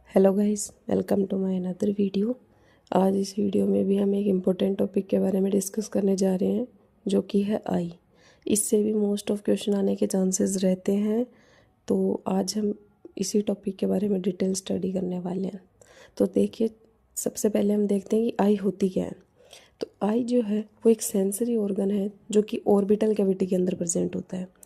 Hello guys, welcome to my another video. आज इस video में भी हम एक इम्पोर्टेंट टॉपिक के बारे में डिस्कस करने जा रहे हैं, जो कि है आई। इससे भी मोस्ट ऑफ क्वेश्चन आने के चांसेस रहते हैं। तो आज हम इसी टॉपिक के बारे में डिटेल स्टडी करने वाले हैं। तो देखिए, सबसे पहले हम देखते हैं कि आई होती क्या है। तो आई जो है वो एक सेंसरी ऑर्गन है जो कि ऑर्बिटल कैविटी के अंदर प्रेजेंट होता है।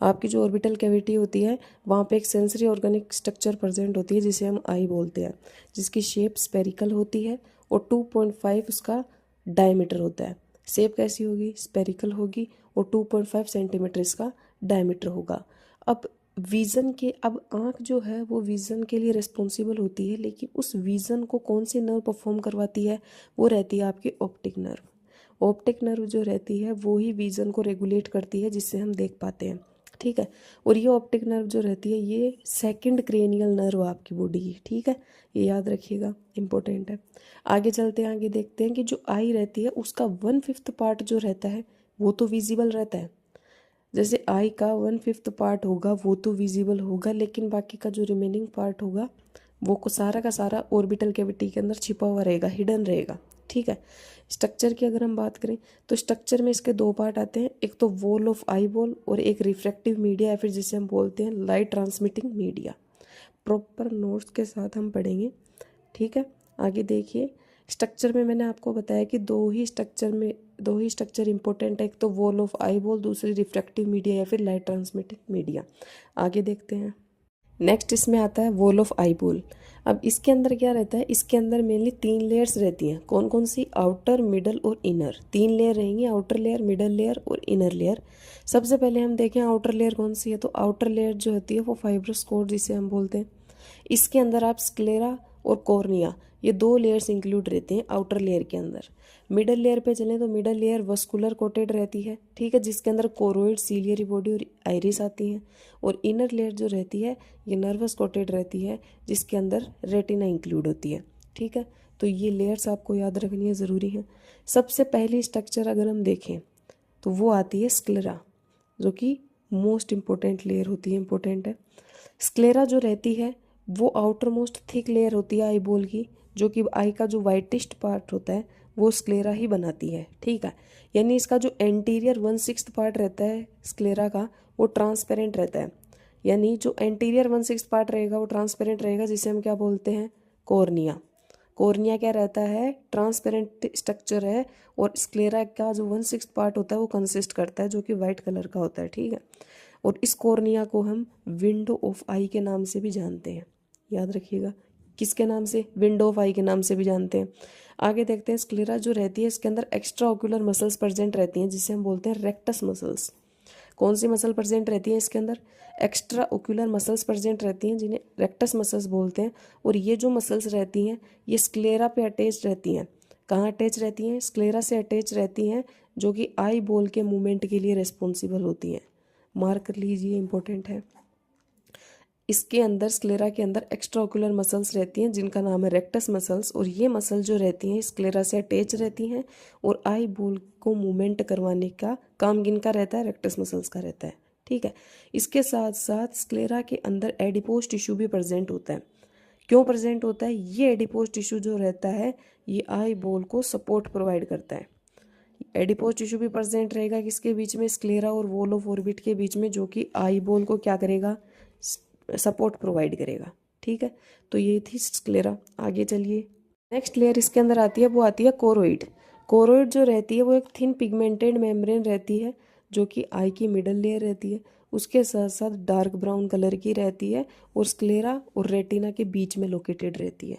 आपकी जो ऑर्बिटल कैविटी होती है वहाँ पे एक सेंसरी ऑर्गेनिक स्ट्रक्चर प्रेजेंट होती है जिसे हम आई बोलते हैं, जिसकी शेप स्पेरिकल होती है और 2.5 उसका डायमीटर होता है। शेप कैसी होगी? स्पेरिकल होगी और 2.5 सेंटीमीटर इसका डायमीटर होगा। अब आँख जो है वो विज़न के लिए रिस्पॉन्सिबल होती है, लेकिन उस विज़न को कौन सी नर्व परफॉर्म करवाती है? वो रहती है आपकी ऑप्टिक नर्व। ऑप्टिक नर्व जो रहती है वो ही विज़न को रेगुलेट करती है, जिससे हम देख पाते हैं। ठीक है। और ये ऑप्टिक नर्व जो रहती है ये सेकंड क्रेनियल नर्व आपकी बॉडी की। ठीक है, ये याद रखिएगा, इंपॉर्टेंट है। आगे चलते हैं, आगे देखते हैं कि जो आई रहती है उसका 1/5 पार्ट जो रहता है वो तो विजिबल रहता है। जैसे आई का 1/5 पार्ट होगा वो तो विजिबल होगा, लेकिन बाकी का जो रिमेनिंग पार्ट होगा वो को सारा का सारा ऑर्बिटल कैविटी के अंदर छिपा हुआ रहेगा, हिडन रहेगा। ठीक है। स्ट्रक्चर की अगर हम बात करें तो स्ट्रक्चर में इसके दो पार्ट आते हैं, एक तो वॉल ऑफ आई बॉल और एक रिफ्रैक्टिव मीडिया या फिर जिसे हम बोलते हैं light transmitting media. Proper notes के साथ हम पढ़ेंगे। ठीक है, आगे देखिए। स्ट्रक्चर में मैंने आपको बताया कि दो ही स्ट्रक्चर इंपॉर्टेंट है, एक तो वॉल ऑफ आई बॉल, दूसरी रिफ्रैक्टिव मीडिया या फिर लाइट ट्रांसमिटिंग मीडिया। आगे देखते हैं। नेक्स्ट इसमें आता है वॉल ऑफ आई बॉल। अब इसके अंदर क्या रहता है? इसके अंदर मेनली 3 लेयर्स रहती हैं। कौन कौन सी? आउटर, मिडल और इनर। 3 लेयर रहेंगी, आउटर लेयर, मिडल लेयर और इनर लेयर। सबसे पहले हम देखें आउटर लेयर कौन सी है। तो आउटर लेयर जो होती है वो फाइब्रस कोर जिसे हम बोलते हैं। इसके अंदर आप स्क्लेरा और कॉर्निया, ये 2 लेयर्स इंक्लूड रहते हैं आउटर लेयर के अंदर। मिडल लेयर पे चलें तो मिडल लेयर वस्कुलर कोटेड रहती है। ठीक है, जिसके अंदर कोरोइड, सीलियरी बॉडी और आइरिस आती हैं। और इनर लेयर जो रहती है ये नर्वस कोटेड रहती है, जिसके अंदर रेटिना इंक्लूड होती है। ठीक है, तो ये लेयर्स आपको याद रखनी है, ज़रूरी है। सबसे पहली स्ट्रक्चर अगर हम देखें तो वो आती है स्क्लेरा, जो कि मोस्ट इम्पोर्टेंट लेयर होती है, इम्पोर्टेंट है। स्क्लेरा जो रहती है वो आउटर मोस्ट थिक लेयर होती है आई बॉल की, जो कि आई का जो वाइटेस्ट पार्ट होता है वो स्क्लेरा ही बनाती है। ठीक है, यानी इसका जो एंटीरियर 1/6 पार्ट रहता है स्क्लेरा का वो ट्रांसपेरेंट रहता है। यानी जो एंटीरियर 1/6 पार्ट रहेगा वो ट्रांसपेरेंट रहेगा, जिसे हम क्या बोलते हैं? कॉर्निया। कॉर्निया क्या रहता है? ट्रांसपेरेंट स्ट्रक्चर है। और स्क्लेरा का जो 1/6 पार्ट होता है वो कंसिस्ट करता है, जो कि वाइट कलर का होता है। ठीक है, और इस कॉर्निया को हम विंडो ऑफ आई के नाम से भी जानते हैं। याद रखिएगा, किसके नाम से? विंडो ऑफ आई के नाम से भी जानते हैं। आगे देखते हैं। स्क्लेरा जो रहती है इसके अंदर एक्स्ट्रा ओक्यूलर मसल्स प्रेजेंट रहती हैं, जिसे हम बोलते हैं रेक्टस मसल्स। कौन सी मसल प्रेजेंट रहती है इसके अंदर? एक्स्ट्रा ओक्यूलर मसल्स प्रेजेंट रहती हैं, जिन्हें रेक्टस मसल्स बोलते हैं। और ये जो मसल्स रहती हैं ये स्क्लेरा पे अटैच रहती हैं। कहाँ अटैच रहती हैं? स्क्लेरा से अटैच रहती हैं, जो कि आई बॉल के मूवमेंट के लिए रिस्पॉन्सिबल होती हैं। मार्क कर लीजिए, इंपॉर्टेंट है। इसके अंदर स्क्लेरा के अंदर एक्स्ट्रा ओक्यूलर मसल्स रहती हैं, जिनका नाम है रेक्टस मसल्स। और ये मसल जो रहती हैं स्क्लेरा से अटैच रहती हैं, और आई बॉल को मूवमेंट करवाने का काम किनका रहता है? रेक्टस मसल्स का रहता है। ठीक है, इसके साथ साथ स्क्लेरा के अंदर एडिपोज टिश्यू भी प्रेजेंट होता है। क्यों प्रेजेंट होता है? ये एडिपोज टिश्यू जो रहता है ये आई बॉल को सपोर्ट प्रोवाइड करता है। एडिपोज टिश्यू भी प्रेजेंट रहेगा किसके बीच में? स्क्लेरा और वॉल ऑफ ऑर्बिट के बीच में, जो कि आई बॉल को क्या करेगा? सपोर्ट प्रोवाइड करेगा। ठीक है, तो ये थी स्क्लेरा। आगे चलिए। नेक्स्ट लेयर इसके अंदर आती है वो आती है कोरोइड। कोरोइड जो रहती है वो एक थिन पिगमेंटेड मेम्ब्रेन रहती है, जो कि आई की मिडल लेयर रहती है। उसके साथ साथ डार्क ब्राउन कलर की रहती है और स्क्लेरा और रेटिना के बीच में लोकेटेड रहती है।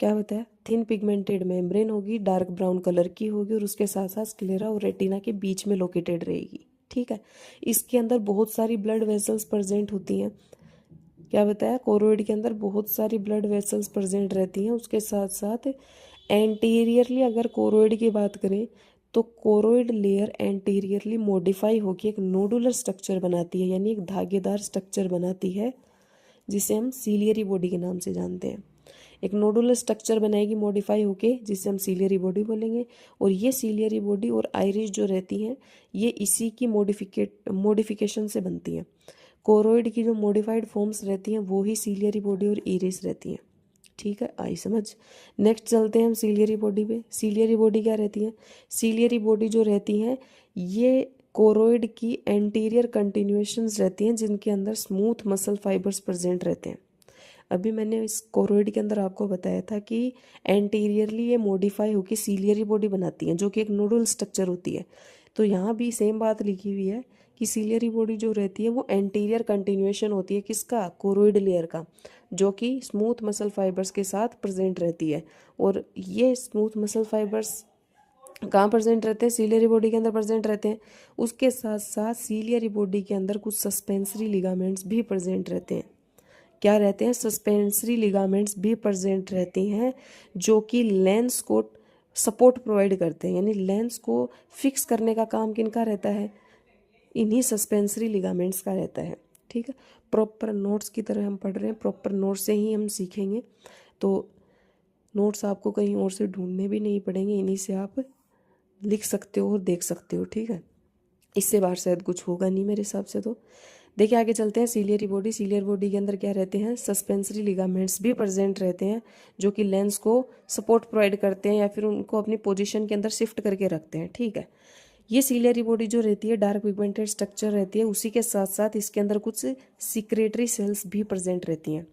क्या बताया? थिन पिगमेंटेड मेम्ब्रेन होगी, डार्क ब्राउन कलर की होगी, और उसके साथ साथ स्क्लेरा और रेटिना के बीच में लोकेटेड रहेगी। ठीक है, इसके अंदर बहुत सारी ब्लड वेसल्स प्रेजेंट होती हैं। क्या बताया? कोरोइड के अंदर बहुत सारी ब्लड वेसल्स प्रेजेंट रहती हैं। उसके साथ साथ एंटीरियरली अगर कोरोइड की बात करें तो कोरोइड लेयर एंटीरियरली मॉडिफाई होकर एक नोडुलर स्ट्रक्चर बनाती है, यानी एक धागेदार स्ट्रक्चर बनाती है, जिसे हम सीलियरी बॉडी के नाम से जानते हैं। एक नोडुलर स्ट्रक्चर बनाएगी मॉडिफाई होके, जिसे हम सीलियरी बॉडी बोलेंगे। और ये सीलियरी बॉडी और आइरिस जो रहती हैं ये इसी की मॉडिफिकेशन से बनती हैं। कोरोइड की जो मॉडिफाइड फॉर्म्स रहती हैं वो ही सीलियरी बॉडी और इरिस रहती हैं। ठीक है, आई समझ। नेक्स्ट चलते हैं हम सीलियरी बॉडी पे। सीलियरी बॉडी क्या रहती है? सीलियरी बॉडी जो रहती है ये कोरोइड की एंटीरियर कंटिन्यूएशंस रहती हैं जिनके अंदर स्मूथ मसल फाइबर्स प्रेजेंट रहते हैं। अभी मैंने इस कोरोइड के अंदर आपको बताया था कि एंटीरियरली ये मॉडिफाई होकर सीलियरी बॉडी बनाती हैं जो कि एक नोडल स्ट्रक्चर होती है। तो यहाँ भी सेम बात लिखी हुई है कि सीलियरी बॉडी जो रहती है वो एंटीरियर कंटिन्यूएशन होती है किसका? कोरोइड लेयर का, जो कि स्मूथ मसल फाइबर्स के साथ प्रेजेंट रहती है। और ये स्मूथ मसल फाइबर्स कहाँ प्रेजेंट रहते हैं? सीलियरी बॉडी के अंदर प्रेजेंट रहते हैं। उसके साथ साथ सीलियरी बॉडी के अंदर कुछ सस्पेंसरी लिगामेंट्स भी प्रेजेंट रहते हैं। क्या रहते हैं? सस्पेंसरी लिगामेंट्स भी प्रेजेंट रहती हैं जो कि लेंस को सपोर्ट प्रोवाइड करते हैं, यानी लेंस को फिक्स करने का काम किनका रहता है? इन्हीं सस्पेंसरी लिगामेंट्स का रहता है। ठीक है, प्रॉपर नोट्स की तरह हम पढ़ रहे हैं, प्रॉपर नोट्स से ही हम सीखेंगे। तो नोट्स आपको कहीं और से ढूंढने भी नहीं पड़ेंगे, इन्हीं से आप लिख सकते हो और देख सकते हो। ठीक है, इससे बाहर शायद कुछ होगा नहीं मेरे हिसाब से। तो देखिए आगे चलते हैं। सीलियरी बॉडी, सीलियर बॉडी के अंदर क्या रहते हैं? सस्पेंसरी लिगामेंट्स भी प्रेजेंट रहते हैं जो कि लेंस को सपोर्ट प्रोवाइड करते हैं या फिर उनको अपनी पोजीशन के अंदर शिफ्ट करके रखते हैं। ठीक है, ये सीलियरी बॉडी जो रहती है डार्क पिगमेंटेड स्ट्रक्चर रहती है, उसी के साथ साथ इसके अंदर कुछ सिक्रेटरी सेल्स भी प्रेजेंट रहती हैं।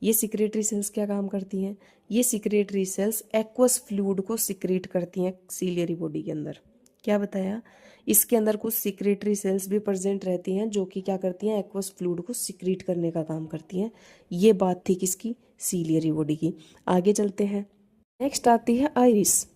ये सिक्रेटरी सेल्स क्या काम करती हैं? ये सिक्रेटरी सेल्स एक्वस फ्लूइड को सिक्रेट करती हैं सीलियरी बॉडी के अंदर। क्या बताया? इसके अंदर कुछ सिक्रेटरी सेल्स भी प्रेजेंट रहती हैं जो कि क्या करती हैं? एक्वस फ्लूइड को सिक्रेट करने का काम करती हैं। ये बात थी किसकी? सीलियरी बॉडी की। आगे चलते हैं। नेक्स्ट आती है आइरिस।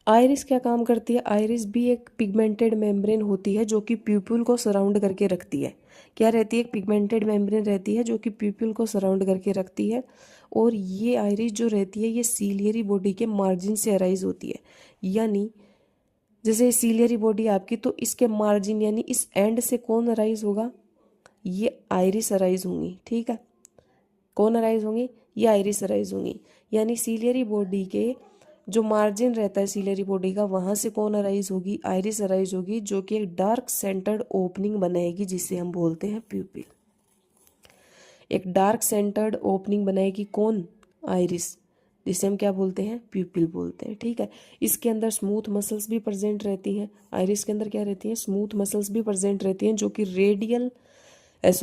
आइरिस क्या काम करती है? आइरिस भी एक पिगमेंटेड मेम्ब्रेन होती है जो कि प्यूपिल को सराउंड करके रखती है। क्या रहती है? एक पिगमेंटेड मेम्ब्रेन रहती है जो कि प्यूपिल को सराउंड करके रखती है। और ये आइरिस जो रहती है ये सीलियरी बॉडी के मार्जिन से अराइज होती है। यानी जैसे सीलियरी बॉडी आपकी, तो इसके मार्जिन यानी इस एंड से कौन अराइज होगा? ये आइरिस अराइज होंगी। ठीक है, कौन अराइज होंगी? ये आइरिस अराइज होंगी। यानी सीलियरी बॉडी के जो मार्जिन रहता है सीलियरी बॉडी का, वहां से कौन अराइज होगी? आइरिस अराइज होगी जो कि एक डार्क सेंटर्ड ओपनिंग बनाएगी जिसे हम बोलते हैं प्यूपिल। एक डार्क सेंटर्ड ओपनिंग बनाएगी कौन? आइरिस, जिसे हम क्या बोलते हैं? प्यूपिल बोलते हैं। ठीक है, इसके अंदर स्मूथ मसल्स भी प्रेजेंट रहती हैं। आइरिस के अंदर क्या रहती हैं? स्मूथ मसल्स भी प्रेजेंट रहती हैं जो कि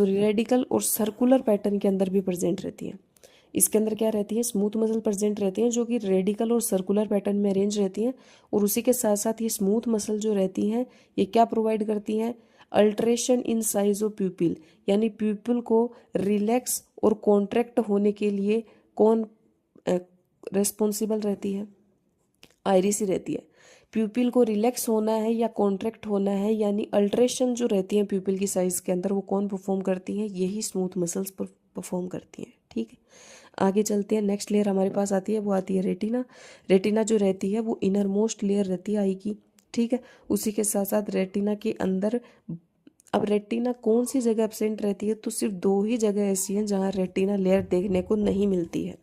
रेडिकल और सर्कुलर पैटर्न के अंदर भी प्रेजेंट रहती हैं। इसके अंदर क्या रहती है? स्मूथ मसल प्रेजेंट रहती हैं जो कि रेडिकल और सर्कुलर पैटर्न में अरेंज रहती हैं। और उसी के साथ साथ ये स्मूथ मसल जो रहती हैं ये क्या प्रोवाइड करती हैं? अल्ट्रेशन इन साइज ऑफ प्यूपिल, यानी प्यूपिल को रिलैक्स और कॉन्ट्रैक्ट होने के लिए कौन रेस्पॉन्सिबल रहती है? आइरिस ही रहती है। प्यूपिल को रिलैक्स होना है या कॉन्ट्रैक्ट होना है, यानी अल्ट्रेशन जो रहती है प्यूपिल की साइज के अंदर, वो कौन परफॉर्म करती है? यही स्मूथ मसल्स परफॉर्म करती हैं। ठीक है, आगे चलते हैं। नेक्स्ट लेयर हमारे पास आती है, वो आती है रेटिना। रेटिना जो रहती है वो इनर मोस्ट लेयर रहती है आई की। ठीक है, उसी के साथ साथ रेटिना के अंदर, अब रेटिना कौन सी जगह एब्सेंट रहती है? तो सिर्फ दो ही जगह ऐसी हैं जहाँ रेटिना लेयर देखने को नहीं मिलती है।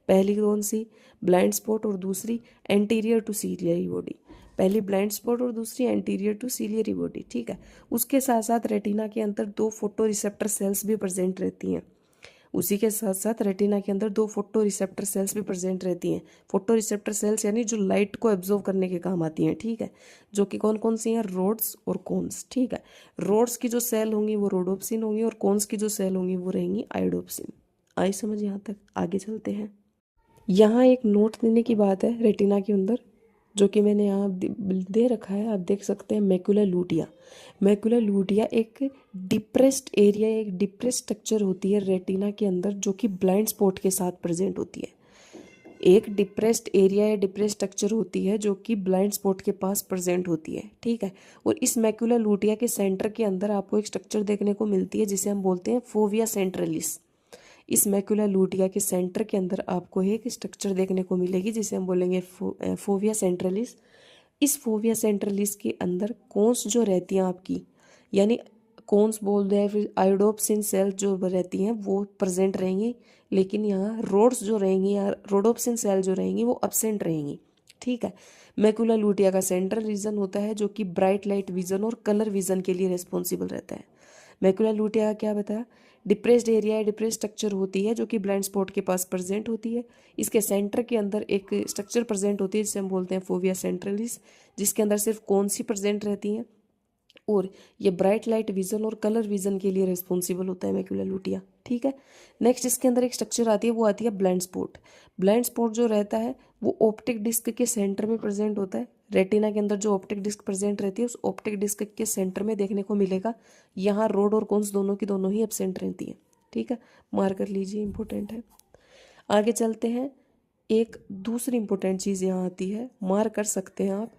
पहली कौन सी? ब्लाइंड स्पॉट, और दूसरी एंटीरियर टू सीलियरी बॉडी। पहली ब्लाइंड स्पॉट और दूसरी एंटीरियर टू सीलियरी बॉडी। ठीक है, उसके साथ साथ रेटिना के अंदर दो फोटो रिसेप्टर सेल्स भी प्रेजेंट रहती हैं। उसी के साथ साथ रेटिना के अंदर दो फोटो रिसेप्टर सेल्स भी प्रेजेंट रहती हैं। फोटो रिसेप्टर सेल्स यानी जो लाइट को एब्जॉर्व करने के काम आती हैं। ठीक है, जो कि कौन कौन सी हैं? रोड्स और कोन्स। ठीक है, रोड्स की जो सेल होंगी वो रोडोप्सिन होंगी और कोन्स की जो सेल होंगी वो रहेंगी आइडोप्सिन। आई समझ यहाँ तक? आगे चलते हैं। यहाँ एक नोट देने की बात है रेटिना के अंदर, जो कि मैंने यहाँ दे रखा है, आप देख सकते हैं। मैकुला लूटिया। मैकुला लूटिया एक डिप्रेस्ड एरिया, एक डिप्रेस्ड स्ट्रक्चर होती है रेटिना के अंदर जो कि ब्लाइंड स्पॉट के साथ प्रेजेंट होती है। एक डिप्रेस्ड एरिया या डिप्रेस्ड स्ट्रक्चर होती है जो कि ब्लाइंड स्पॉट के पास प्रेजेंट होती है। ठीक है, और इस मैकुला लूटिया के सेंटर के अंदर आपको एक स्ट्रक्चर देखने को मिलती है जिसे हम बोलते हैं फोविया सेंट्रलिस। इस मैकुला लूटिया के सेंटर के अंदर आपको एक स्ट्रक्चर देखने को मिलेगी जिसे हम बोलेंगे फोविया सेंट्रलिस। इस फोविया सेंट्रलिस के अंदर कोन्स जो रहती हैं आपकी, यानी कोन्स बोल रहे हैं, फिर आयोडोप्सिन सेल जो रहती हैं वो प्रेजेंट रहेंगी, लेकिन यहाँ रोड्स जो रहेंगी या रोडोप्सिन सेल जो रहेंगी वो एब्सेंट रहेंगी। ठीक है, मैकुला लूटिया का सेंट्रल रीजन होता है जो कि ब्राइट लाइट विजन और कलर विजन के लिए रिस्पॉन्सिबल रहता है। मैकुला लूटिया का क्या बताया? डिप्रेस्ड एरिया या डिप्रेस्ड स्ट्रक्चर होती है जो कि ब्लाइंड स्पॉट के पास प्रेजेंट होती है। इसके सेंटर के अंदर एक स्ट्रक्चर प्रेजेंट होती है जिसे हम बोलते हैं फोविया सेंट्रलिस, जिसके अंदर सिर्फ कौन सी प्रेजेंट रहती हैं, और ये ब्राइट लाइट विजन और कलर विजन के लिए रिस्पॉन्सिबल होता है मैक्यूला लुटिया। ठीक है, नेक्स्ट इसके अंदर एक स्ट्रक्चर आती है, वो आती है ब्लाइंड स्पॉट। ब्लाइंड स्पॉट जो रहता है वो ऑप्टिक डिस्क के सेंटर में प्रेजेंट होता है। रेटिना के अंदर जो ऑप्टिक डिस्क प्रेजेंट रहती है उस ऑप्टिक डिस्क के सेंटर में देखने को मिलेगा। यहाँ रोड और कोन्स दोनों की दोनों ही एब्सेंट रहती है। ठीक है, मार्क कर लीजिए, इंपॉर्टेंट है। आगे चलते हैं, एक दूसरी इंपॉर्टेंट चीज़ यहाँ आती है, मार्क कर सकते हैं आप,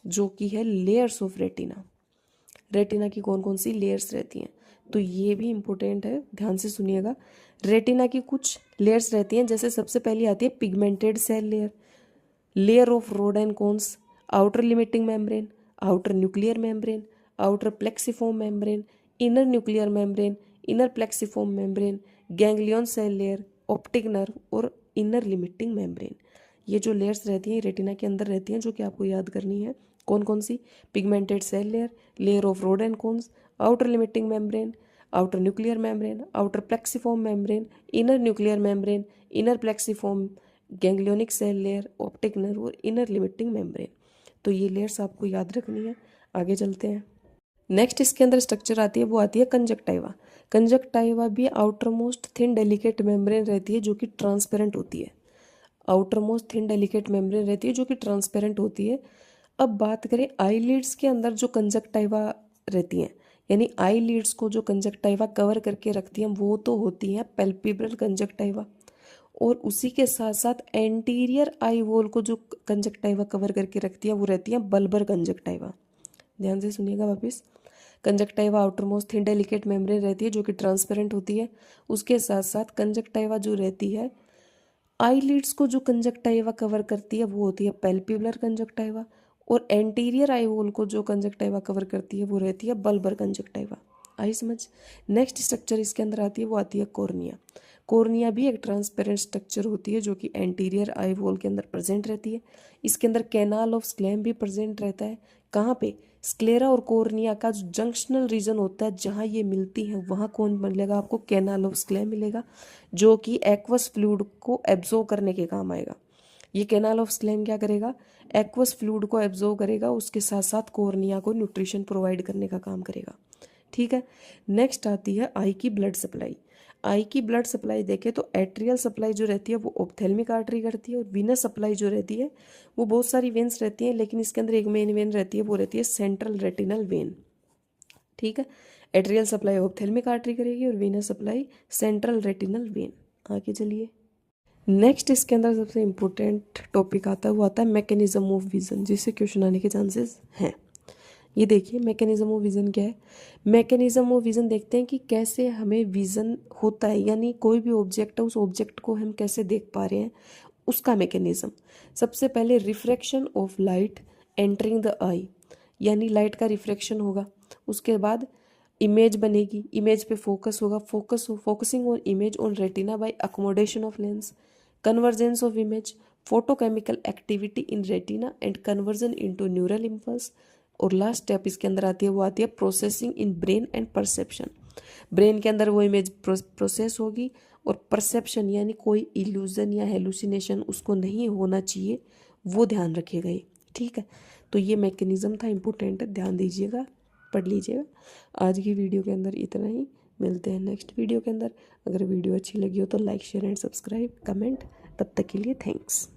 जो कि है लेयर्स ऑफ रेटिना। रेटिना की कौन कौन सी लेयर्स रहती हैं, तो ये भी इम्पोर्टेंट है, ध्यान से सुनिएगा। रेटिना की कुछ लेयर्स रहती हैं, जैसे सबसे पहली आती है pigmented cell layer, layer of rod and cones, outer limiting membrane, outer nuclear membrane, outer plexiform membrane, inner nuclear membrane, inner plexiform membrane, ganglion cell layer, optic nerve और इनर लिमिटिंग मेम्ब्रेन। ये जो layers रहती हैं retina के अंदर रहती हैं, जो कि आपको याद करनी है। कौन कौन सी? Pigmented cell layer, layer of rod and cones, outer limiting membrane, outer nuclear membrane, outer plexiform membrane, inner nuclear membrane, inner plexiform, ganglionic cell layer, optic nerve और इनर लिमिटिंग मेम्ब्रेन। तो ये लेयर्स आपको याद रखनी है। आगे चलते हैं, नेक्स्ट इसके अंदर स्ट्रक्चर आती है, वो आती है कंजक्टाइवा। कंजक्टाइवा भी outer most thin delicate membrane रहती है जो कि ट्रांसपेरेंट होती है। Outer most thin delicate membrane रहती है जो कि ट्रांसपेरेंट होती है। अब बात करें आईलिड्स के अंदर जो कंजक्टाइवा रहती हैं, यानी आईलिड्स को जो कंजक्टाइवा कवर करके रखती हैं, वो तो होती हैं पैल्पेब्रल कंजक्टाइवा, और उसी के साथ साथ एंटीरियर आई वॉल को जो कंजक्टाइवा कवर करके रखती है वो रहती है बल्बर कंजक्टाइवा। ध्यान से सुनिएगा वापस, conjunctiva outer most thin delicate membrane रहती है जो कि ट्रांसपेरेंट होती है। उसके साथ साथ कंजक्टाइवा जो रहती है, आईलिड्स को जो कंजक्टाइवा कवर करती है वो होती है पैल्पेब्रल कंजक्टाइवा, और एंटीरियर आई वॉल को जो कंजक्टाइवा कवर करती है वो रहती है बल्बर कंजक्टाइवा। आई समझ। नेक्स्ट स्ट्रक्चर इसके अंदर आती है, वो आती है कॉर्निया। कॉर्निया भी एक ट्रांसपेरेंट स्ट्रक्चर होती है जो कि एंटीरियर आई वॉल के अंदर प्रेजेंट रहती है। इसके अंदर कैनाल ऑफ स्क्लेम भी प्रेजेंट रहता है। कहाँ पे? स्क्लेरा और कॉर्निया का जो जंक्शनल रीजन होता है, जहाँ ये मिलती हैं वहाँ कौन मिलेगा आपको? कैनाल ऑफ स्क्लेम मिलेगा, जो कि एक्वस फ्लूइड को एब्जॉर्ब करने के काम आएगा। ये कैनाल ऑफ स्क्लेम क्या करेगा? एक्वस फ्लूइड को एब्जॉर्ब करेगा, उसके साथ साथ कॉर्निया को न्यूट्रिशन प्रोवाइड करने का काम करेगा। ठीक है, नेक्स्ट आती है आई की ब्लड सप्लाई। आई की ब्लड सप्लाई देखें तो एट्रियल सप्लाई जो रहती है वो ऑप्थेल्मिक आर्टरी करती है, और वीनस सप्लाई जो रहती है वो बहुत सारी वेन्स रहती हैं, लेकिन इसके अंदर एक मेन वेन रहती है, वो रहती है सेंट्रल रेटिनल वेन। ठीक है, एट्रियल सप्लाई ऑप्थेल्मिक आर्टरी करेगी और Venus supply central retinal vein. आगे चलिए, नेक्स्ट इसके अंदर सबसे इम्पोर्टेंट टॉपिक आता है, वो आता है मैकेनिज्म ऑफ विजन, जिससे क्वेश्चन आने के चांसेस हैं। ये देखिए मैकेनिज्म ऑफ विजन क्या है। मैकेनिज्म ऑफ विजन देखते हैं कि कैसे हमें विजन होता है, यानी कोई भी ऑब्जेक्ट है उस ऑब्जेक्ट को हम कैसे देख पा रहे हैं, उसका मैकेनिज्म। सबसे पहले refraction of light entering the eye, यानी लाइट का रिफ्रैक्शन होगा। उसके बाद इमेज बनेगी, इमेज पे फोकस होगा, focusing on image on retina by accommodation of lens, convergence of image, photochemical activity in retina and conversion into neural impulse, और last step इसके अंदर आती है, वो आती है processing in brain and perception. Brain के अंदर वो इमेज प्रोसेस होगी, और परसेप्शन यानी कोई इल्यूजन या हेलुसिनेशन उसको नहीं होना चाहिए, वो ध्यान रखिएगा ये। ठीक है, तो ये मैकेनिज्म था, इम्पोर्टेंट है, ध्यान दीजिएगा, पढ़ लीजिएगा। आज की वीडियो के अंदर इतना ही, मिलते हैं नेक्स्ट वीडियो के अंदर। अगर वीडियो अच्छी लगी हो तो like share and subscribe comment. तब तक के लिए थैंक्स।